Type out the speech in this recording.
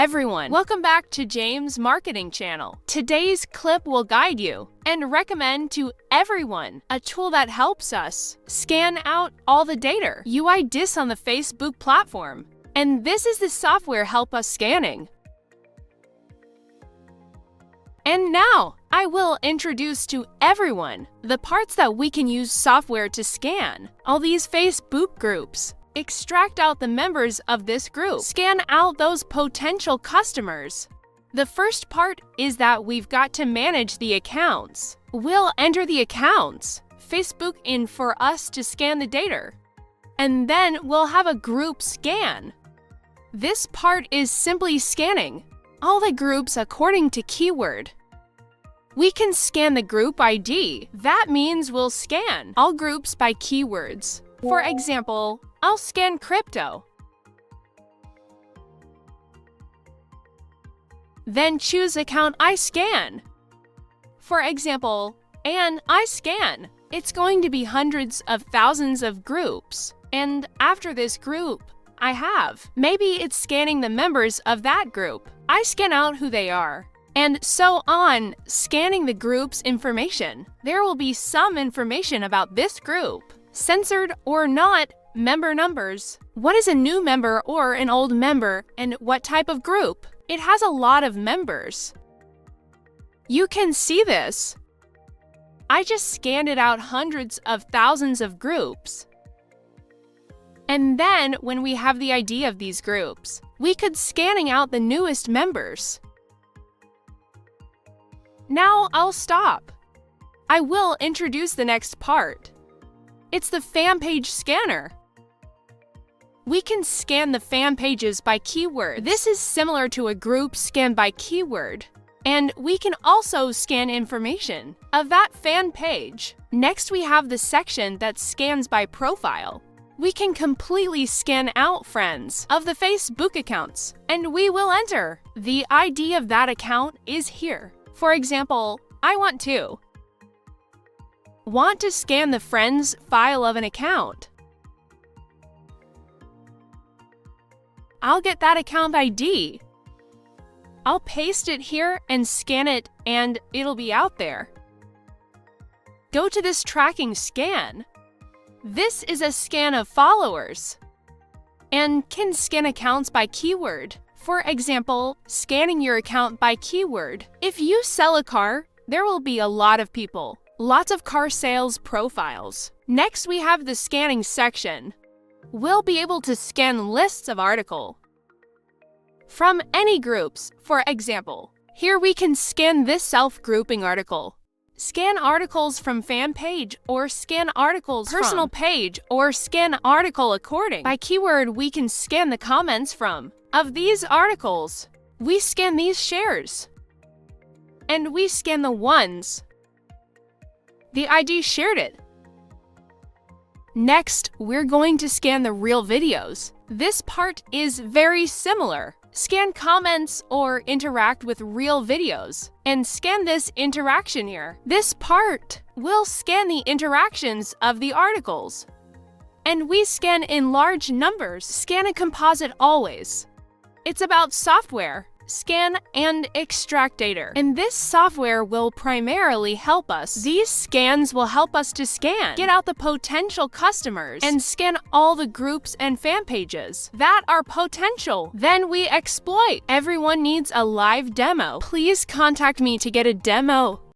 everyone. Welcome back to James' marketing channel. Today's clip will guide you and recommend to everyone a tool that helps us scan out all the data UI dis on the Facebook platform. And this is the software help us scanning. And now, I will introduce to everyone the parts that we can use software to scan all these Facebook groups. Extract out the members of this group. Scan out those potential customers. The first part is that we've got to manage the accounts. We'll enter the accounts, Facebook in for us to scan the data. And then we'll have a group scan. This part is simply scanning all the groups according to keyword. We can scan the group ID. That means we'll scan all groups by keywords. For example, I'll scan crypto. Then choose account I scan. For example, I scan. It's going to be hundreds of thousands of groups. And after this group, maybe it's scanning the members of that group. I scan out who they are. And so on, scanning the group's information. There will be some information about this group. Censored or not, member numbers. What is a new member or an old member, and what type of group? It has a lot of members. You can see this. I just scanned it out hundreds of thousands of groups. And then, when we have the ID of these groups, we could scanning out the newest members. Now I'll stop. I will introduce the next part. It's the fan page scanner. We can scan the fan pages by keyword. This is similar to a group scan by keyword. And we can also scan information of that fan page. Next, we have the section that scans by profile. We can completely scan out friends of the Facebook accounts, and we will enter. The ID of that account is here. For example, I want to scan the friends file of an account. I'll get that account ID. I'll paste it here and scan it, and it'll be out there. Go to this tracking scan. This is a scan of followers and can scan accounts by keyword. For example, scanning your account by keyword. If you sell a car, there will be a lot of people. Lots of car sales profiles. Next, we have the scanning section. We'll be able to scan lists of articles from any groups. For example, here we can scan this self-grouping article. Scan articles from fan page or scan articles personal page or scan article according. By keyword, we can scan the comments from of these articles. We scan these shares. And we scan the ones the ID shared it. Next, we're going to scan the real videos. This part is very similar. Scan comments or interact with real videos. And scan this interaction here. This part will scan the interactions of the articles. And we scan in large numbers. Scan a composite always. It's about software. Scan and extract data. And this software will primarily help us. These scans will help us to scan, get out the potential customers, and scan all the groups and fan pages that are potential. Then we exploit. Everyone needs a live demo. Please contact me to get a demo.